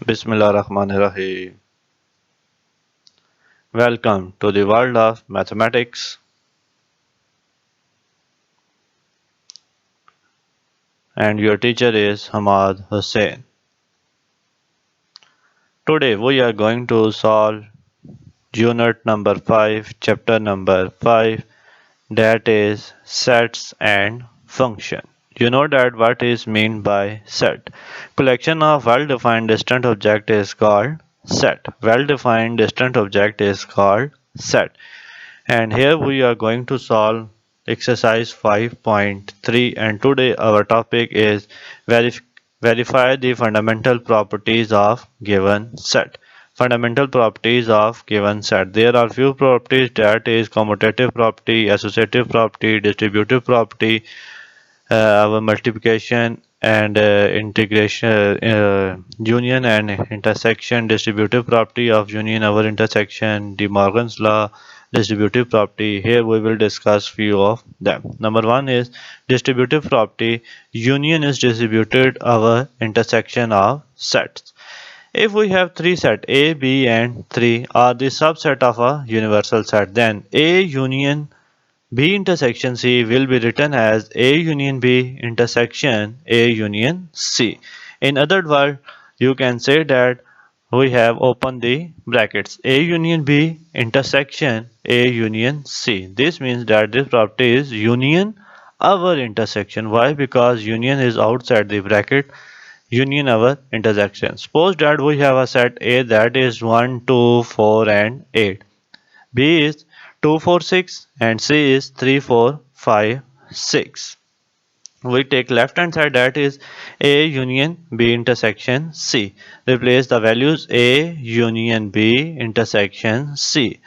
Bismillahirrahmanirrahim. Welcome to the world of mathematics, and your teacher is Hamad Hussain. Today we are going to solve unit number 5, chapter number 5, that is sets and function. You know that what is meant by set. Collection of well-defined distant object is called set. Well-defined distant object is called set. And here we are going to solve exercise 5.3, and today our topic is verify the fundamental properties of given set. Fundamental properties of given set. There are few properties, that is commutative property, associative property, distributive property, our multiplication and integration, union and intersection, distributive property of union over intersection, De Morgan's law, distributive property. Here we will discuss few of them. Number one is distributive property. Union is distributed over intersection of sets. If we have three sets A, B and 3 are the subset of a universal set, then A union B intersection C will be written as A union B intersection A union C. In other words, you can say that we have opened the brackets A union B intersection A union C. This means that this property is union over intersection. Why? Because union is outside the bracket, union over intersection. Suppose that we have a set A that is 1, 2, 4 and 8. B is 2, 4, 6 and C is 3, 4, 5, 6. We take left hand side, that is A union B intersection C. Replace the values A union B intersection C.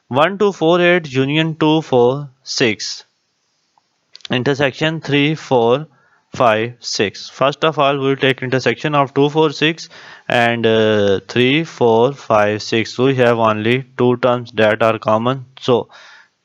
1, 2, 4, 8 union 2, 4, 6 intersection 3, 4, 5, 6. First of all, we will take intersection of 2, 4, 6 and 3, 4, 5, 6. We have only two terms that are common, so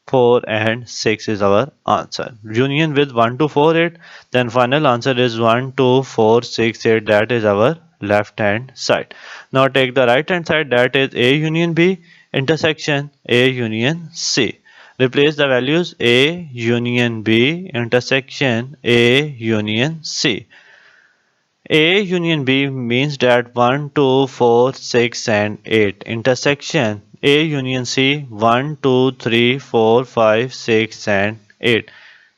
4 and 6 is our answer. Union with 1, 2, 4, 8, then final answer is 1, 2, 4, 6, 8. That is our left hand side. Now take the right hand side, that is A union B intersection A union C. Replace the values A union B intersection A union C. A union B means that 1, 2, 4, 6 and 8 intersection A union C 1, 2, 3, 4, 5, 6 and 8,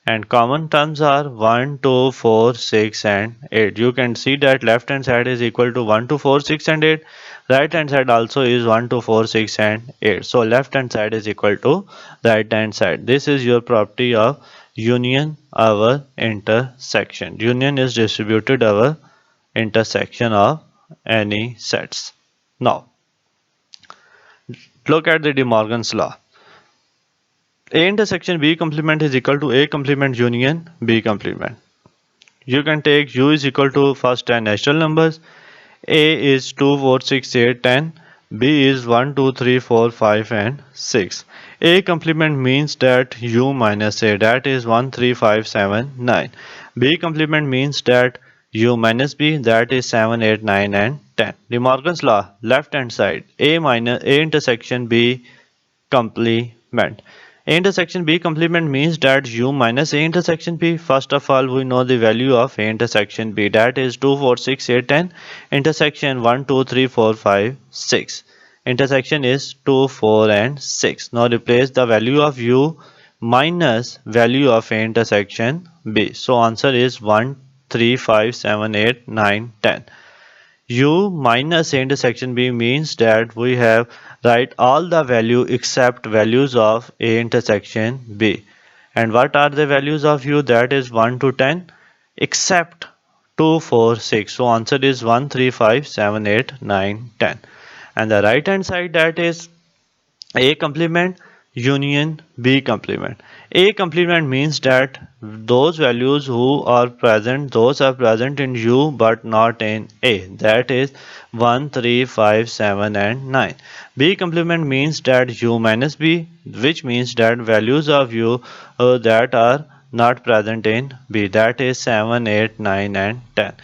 and common terms are 1, 2, 4, 6 and 8. You can see that left hand side is equal to 1, 2, 4, 6 and 8. Right hand side also is 1, 2, 4, 6 and 8. So left hand side is equal to right hand side. This is your property of union over intersection. Union is distributed over intersection of any sets. Now, look at the De Morgan's law. A intersection B complement is equal to A complement union B complement. You can take U is equal to first 10 natural numbers. A is 2, 4, 6, 8, 10. B is 1, 2, 3, 4, 5 and 6. A complement means that U minus A, that is 1, 3, 5, 7, 9. B complement means that U minus B, that is 7, 8, 9 and 10. De Morgan's law, left hand side, A minus A intersection B complement. A intersection B complement means that U minus A intersection B. First of all, we know the value of A intersection B, that is 2, 4, 6, 8, 10. Intersection 1, 2, 3, 4, 5, 6. Intersection is 2, 4 and 6. Now replace the value of U minus value of A intersection B. So answer is 1, 3, 5, 7, 8, 9, 10. U minus A intersection B means that we have write all the value except values of A intersection B. And what are the values of U? That is 1 to 10 except 2, 4, 6. So answer is 1, 3, 5, 7, 8, 9, 10. And the right hand side, that is A complement union B complement. A complement means that those values who are present, those are present in U but not in A. That is 1, 3, 5, 7 and 9. B complement means that U minus B, which means that values of U that are not present in B. That is 7, 8, 9 and 10.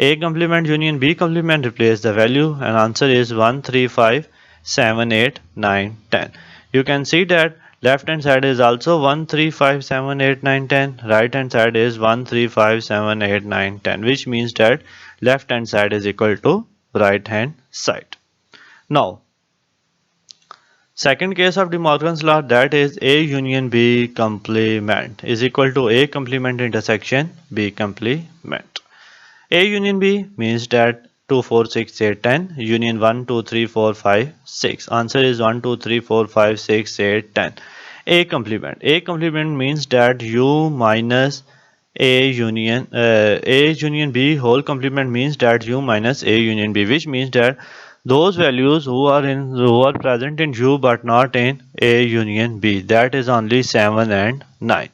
A complement union B complement, replace the value, and answer is 1, 3, 5, 7, 8, 9, 10. You can see that left hand side is also 1, 3, 5, 7, 8, 9, 10. Right hand side is 1, 3, 5, 7, 8, 9, 10, which means that left hand side is equal to right hand side. Now, second case of De Morgan's law, that is A union B complement is equal to A complement intersection B complement. A union B means that 2, 4, 6, 8, 10. Union 1, 2, 3, 4, 5, 6. Answer is 1, 2, 3, 4, 5, 6, 8, 10. A complement. A complement means that U minus A union B whole complement means that U minus A union B, which means that those values who are present in U but not in A union B, that is only 7 and 9.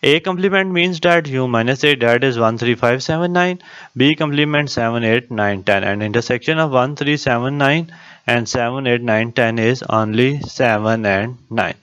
A complement means that U minus A, that is 1, 3, 5, 7, 9. B complement 7, 8, 9, 10, and intersection of 1, 3, 7, 9 and 7, 8, 9, 10 is only 7 and 9.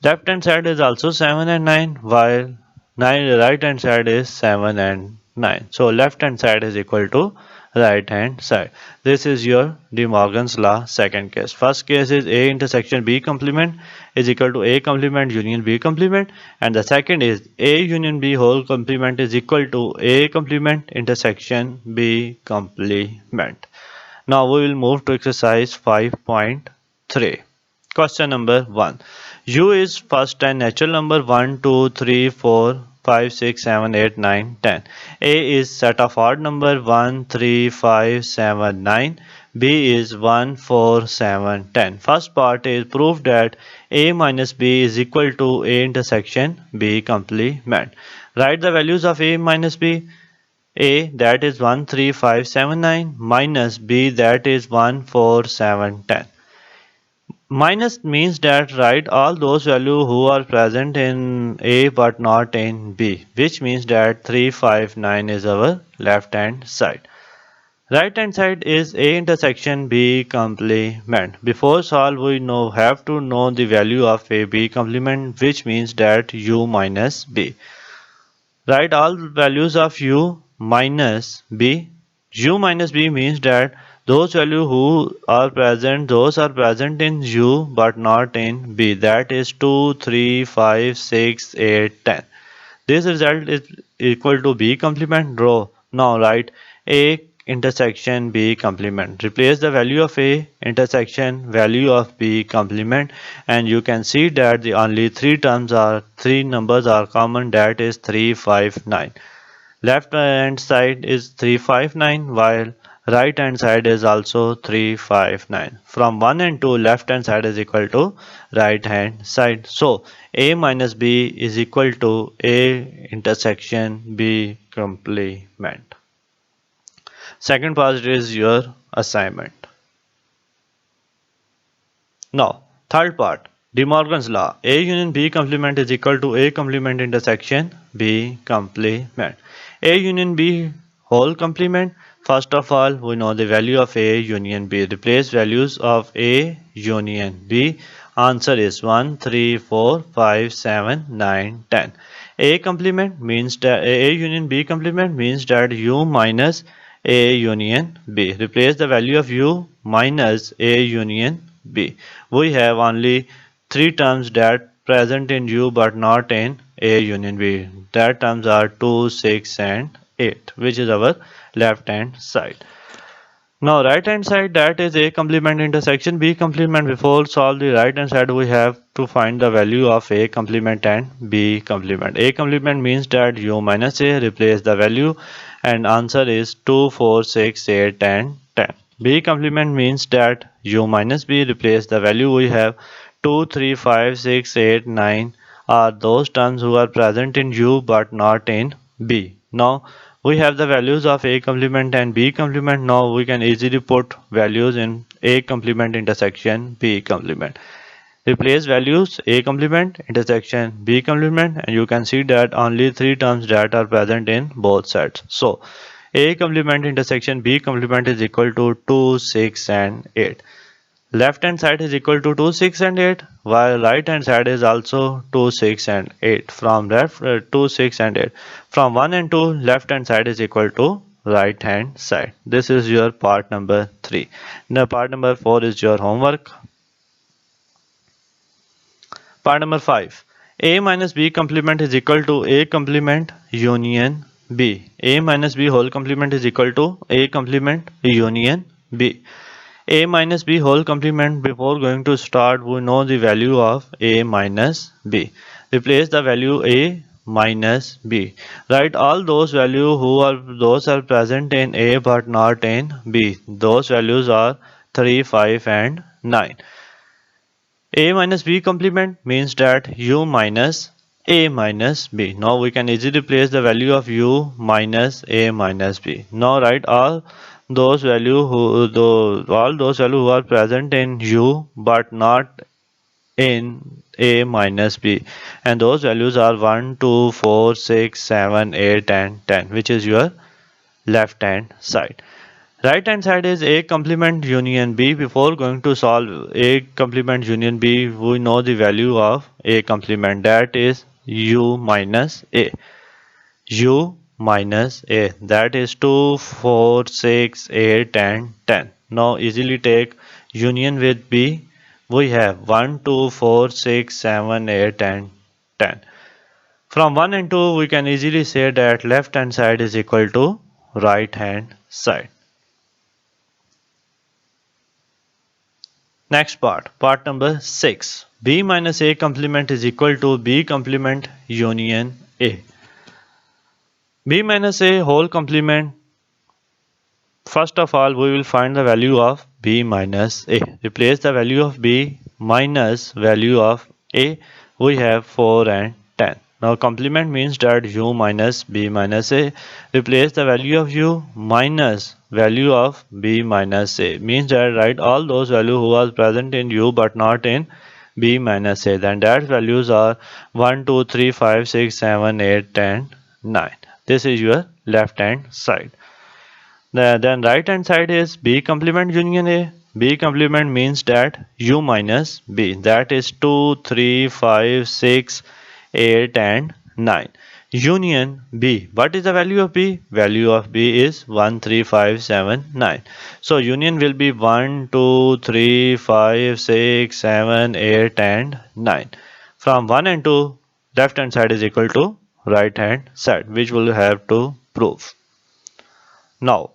Left hand side is also 7 and 9, while right hand side is 7 and 9. So left hand side is equal to right hand side. This is your De Morgan's law second case. First case is A intersection B complement is equal to A complement union B complement, and the second is A union B whole complement is equal to A complement intersection B complement. Now we will move to exercise 5.3. Question number 1. U is first and natural number 1, 2, 3, 4, 5, 6, 7, 8, 9, 10. A is set of odd number 1, 3, 5, 7, 9. B is 1, 4, 7, 10. First part is proof that A minus B is equal to A intersection B complement. Write the values of A minus B. A, that is 1, 3, 5, 7, 9, minus B, that is 1, 4, 7, 10. Minus means that write all those values who are present in A but not in B, which means that 3, 5, 9 is our left hand side. Right hand side is A intersection B complement. Before solve, we have to know the value of A B complement, which means that U minus B. Write all values of U minus B. U minus B means that those values those are present in U but not in B. That is 2, 3, 5, 6, 8, 10. This result is equal to B complement. Draw. Now write A intersection B complement. Replace the value of A intersection value of B complement, and you can see that the only three numbers are common, that is 3, 5, 9. Left hand side is 3, 5, 9, while right hand side is also 3, 5, 9. From 1 and 2, left hand side is equal to right hand side. So A minus B is equal to A intersection B complement. Second part is your assignment. Now, third part, De Morgan's law. A union B complement is equal to A complement intersection B complement. A union B whole complement. First of all, we know the value of A union B. Replace values of A union B. Answer is 1, 3, 4, 5, 7, 9, 10. A complement means that A union B complement means that U minus A union B. Replace the value of U minus A union B. We have only three terms that present in U but not in A union B. That terms are 2, 6 and 8, which is our left hand side. Now right hand side, that is A complement intersection B complement. Before solve the right hand side, we have to find the value of A complement and B complement. A complement means that U minus A, replace the value, and answer is 2, 4, 6, 8 and 10. B complement means that U minus B, replace the value, we have 2, 3, 5, 6, 8, 9 are those terms who are present in U but not in B. Now we have the values of A complement and B complement. Now we can easily put values in A complement intersection B complement. Replace values A complement intersection B complement, and you can see that only three terms that are present in both sides. So A complement intersection B complement is equal to 2, 6 and 8. Left hand side is equal to 2, 6 and 8, while right hand side is also 2, 6 and 8. From 2, 6 and 8. From 1 and 2, left hand side is equal to right hand side. This is your part number 3. Now part number 4 is your homework. Part number 5. A minus B complement is equal to A complement union B. A minus B whole complement is equal to A complement union B. A minus B whole complement, before going to start we know the value of A minus B. Replace the value A minus B. Write all those values those are present in A but not in B. Those values are 3, 5 and 9. A minus B complement means that U minus A minus B. Now we can easily replace the value of U minus A minus B. Now write all those all those values who are present in U but not in A minus B, and those values are 1, 2, 4, 6, 7, 8 and 10, which is your left hand side. Right hand side is A complement union B. Before going to solve A complement union B, we know the value of A complement, that is U minus A. U minus A, that is 2, 4, 6, 8 and 10. Now easily take union with B. We have 1, 2, 4, 6, 7, 8 and 10. From 1 and 2 we can easily say that left hand side is equal to right hand side. Next part number 6. B minus A complement is equal to B complement union A. B minus A whole complement. First of all, we will find the value of B minus A. Replace the value of B minus value of A. We have 4 and 10. Now complement means that U minus B minus A. Replace the value of U minus value of B minus A. Means that write all those values who are present in U but not in B minus A. Then that values are 1, 2, 3, 5, 6, 7, 8 and 9. This is your left hand side. Then right hand side is B complement union A. B complement means that U minus B, that is 2, 3, 5, 6, 8 and 9. Union B. What is the value of B? Value of B is 1, 3, 5, 7, 9. So union will be 1, 2, 3, 5, 6, 7, 8 and 9. From 1 and 2, left hand side is equal to right hand side, which we'll have to prove. Now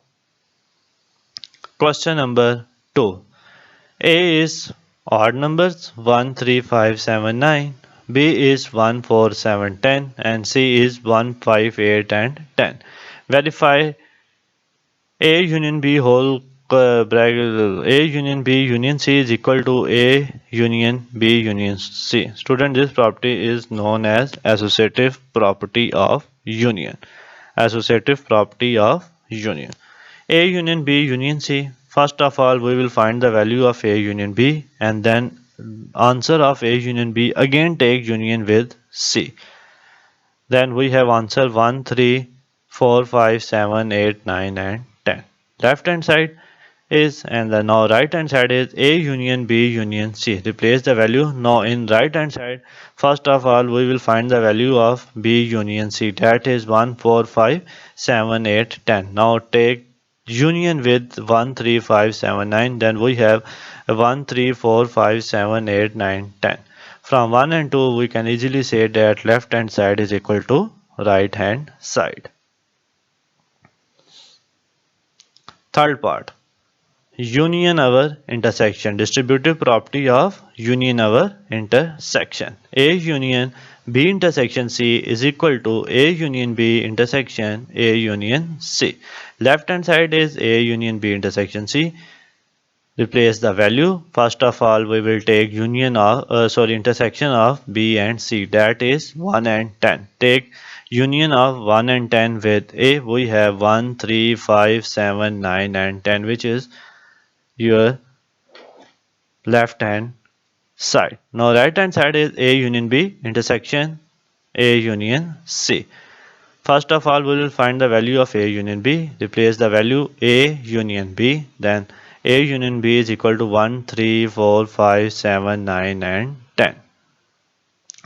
question number 2. A is odd numbers 1, 3, 5, 7, 9. B is 1, 4, 7, 10 and C is 1, 5, 8 and 10. Verify A union B whole bracket A union B union C is equal to A union B union C. Student, this property is known as associative property of union. Associative property of union. A union B union C. First of all, we will find the value of A union B and then answer of A union B. Again take union with C. Then we have answer 1, 3, 4, 5, 7, 8, 9 and 10. Left hand side is, and then now right hand side is A union B union C. Replace the value. Now in right hand side, first of all we will find the value of B union C, that is 1, 4, 5, 7, 8, 10. Now take union with 1, 3, 5, 7, 9. Then we have 1, 3, 4, 5, 7, 8, 9, 10. From 1 and 2 we can easily say that left hand side is equal to right hand side. Third part. Union over intersection. Distributive property of union over intersection. A union B intersection C is equal to A union B intersection A union C. Left hand side is A union B intersection C. Replace the value. First of all we will take intersection of B and C, that is 1 and 10. Take union of 1 and 10 with A. We have 1, 3, 5, 7, 9 and 10, which is your left hand side. Now right hand side is A union B intersection A union C. First of all we will find the value of A union B. Replace the value A union B. Then A union B is equal to 1, 3, 4, 5, 7, 9 and 10.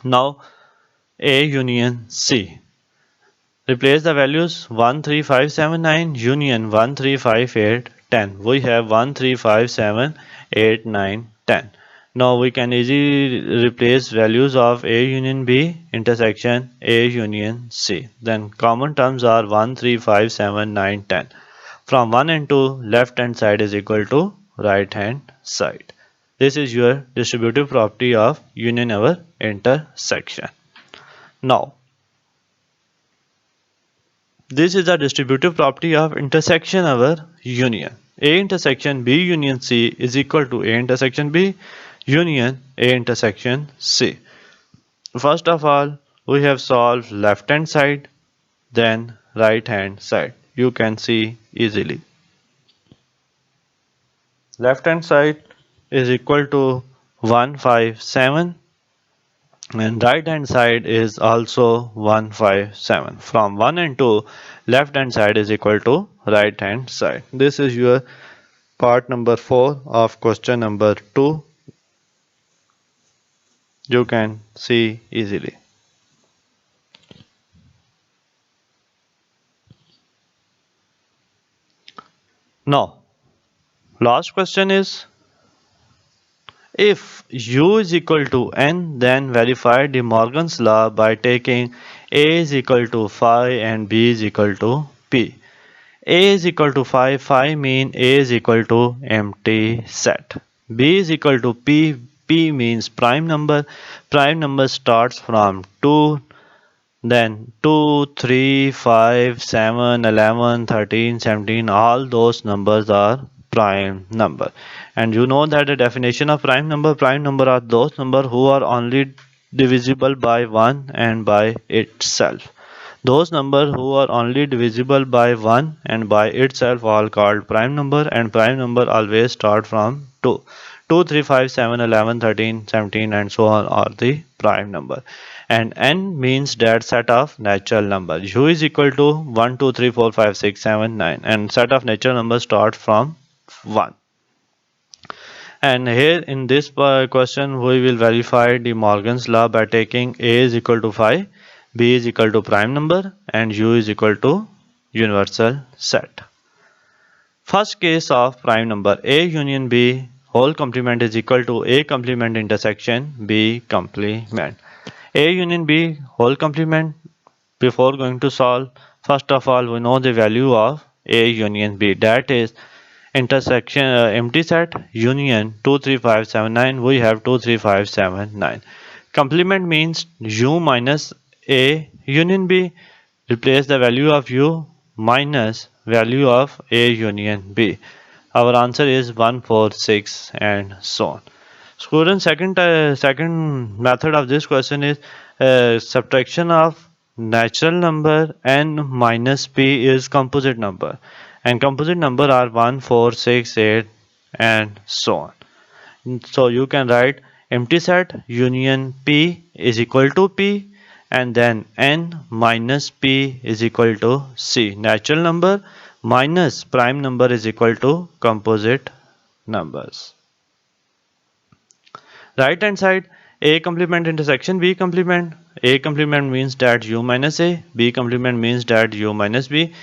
Now A union C. Replace the values 1, 3, 5, 7, 9 union 1, 3, 5, 8, 10. We have 1, 3, 5, 7, 8, 9, 10. Now we can easily replace values of A union B intersection A union C. Then common terms are 1, 3, 5, 7, 9, 10. From 1 and 2, left hand side is equal to right hand side. This is your distributive property of union over intersection. Now, this is the distributive property of intersection over union. A intersection B union C is equal to A intersection B union A intersection C. First of all, we have solved left hand side, then right hand side. You can see easily. Left hand side is equal to 157 and right hand side is also 157. From 1 and 2, left hand side is equal to right hand side. This is your part number 4 of question number 2. You can see easily. Now, last question is, if U is equal to N, then verify De Morgan's law by taking A is equal to phi and B is equal to P. A is equal to phi, phi mean A is equal to empty set. B is equal to P, P means prime number starts from 2, then 2, 3, 5, 7, 11, 13, 17, all those numbers are prime number. And you know that the definition of prime number are those numbers who are only divisible by 1 and by itself. Those numbers who are only divisible by 1 and by itself are called prime number, and prime number always start from 2. 2, 3, 5, 7, 11, 13, 17 and so on are the prime number. And n means that set of natural numbers. U is equal to 1, 2, 3, 4, 5, 6, 7, 9 and set of natural numbers start from 1. And here in this question we will verify De Morgan's law by taking A is equal to phi, B is equal to prime number and U is equal to universal set. First case of prime number, A union B whole complement is equal to A complement intersection B complement. A union B whole complement, before going to solve, first of all we know the value of A union B, that is intersection empty set union 2, 3, 5, 7, 9. We have 2, 3, 5, 7, 9. Complement means U minus A union B. Replace the value of U minus value of A union B. Our answer is 1, 4, 6 and so on. Student, second method of this question is subtraction of natural number n minus p is composite number, and composite number are 1, 4, 6, 8 and so on. So you can write empty set union p is equal to p and then n minus p is equal to c. Natural number minus prime number is equal to composite numbers. Right hand side, A complement intersection B complement. A complement means that U minus A, B complement means that U minus B.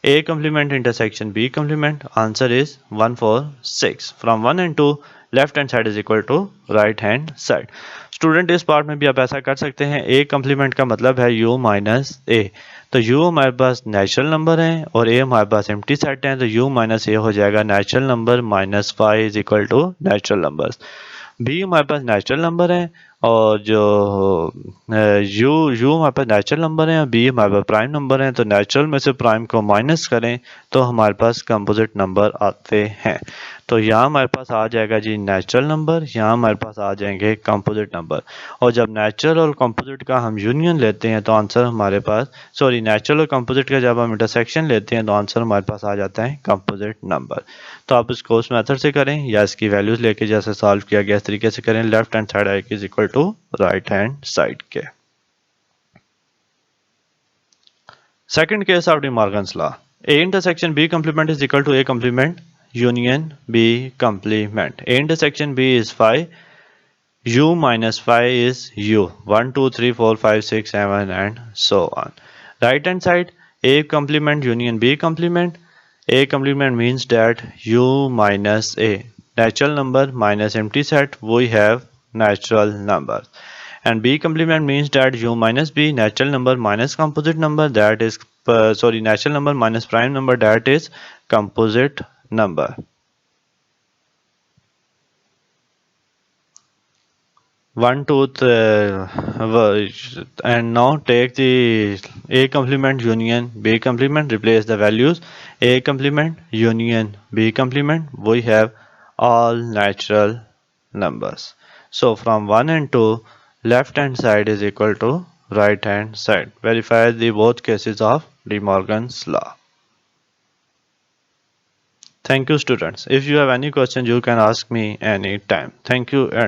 A complement intersection B complement. Answer is 1, 4, 6. From 1 and 2, left hand side is equal to right hand side. Student इस part में भी आप ऐसा कर सकते हैं, A complement का मतलब है U माइनस A. तो U हमारे पास नेचुरल नंबर है और A हमारे पास एम्प्टी सेट है, तो U माइनस A हो जाएगा natural number minus 5 is equal to natural numbers. B हमारे पास नेचुरल नंबर है और जो यू हमारे पास नेचुरल नंबर है और बी हमारे पास प्राइम नंबर है. तो नेचुरल में से प्राइम को माइनस करें तो हमारे पास कंपोजिट नंबर आते हैं. तो यहाँ हमारे पास आ जाएगा जी नेचुरल नंबर, यहाँ हमारे पास आ जाएंगे कंपोजिट नंबर. और जब नेचुरल और कंपोजिट का हम यूनियन लेते हैं तो आंसर हमारे पास, सॉरी नेचुरल और कंपोजिट का जब हम इंटरसेक्शन लेते हैं तो आंसर हमारे पास आ जाता है कंपोजिट नंबर. तो आप इसको उस मेथड से करें या इसकी वैल्यूज लेके जैसे सॉल्व किया गया इस तरीके से करें. Left hand side is equal to right hand side के. Second case of De Morgan's law, A intersection B complement is equal to A complement union B complement. A intersection B is phi, U minus phi is U. 1, 2, 3, 4, 5, 6, 7 and so on. Right hand side, A complement union B complement. A complement means that U minus A. Natural number minus empty set, we have natural number. And B complement means that U minus B, natural number minus composite number, that is natural number minus prime number, that is composite number. 1, 2, and now take the A complement union B complement, replace the values. A complement union B complement, we have all natural numbers. So from 1 and 2, left hand side is equal to right hand side. Verify the both cases of De Morgan's law. Thank you, students. If you have any questions, you can ask me anytime. Thank you and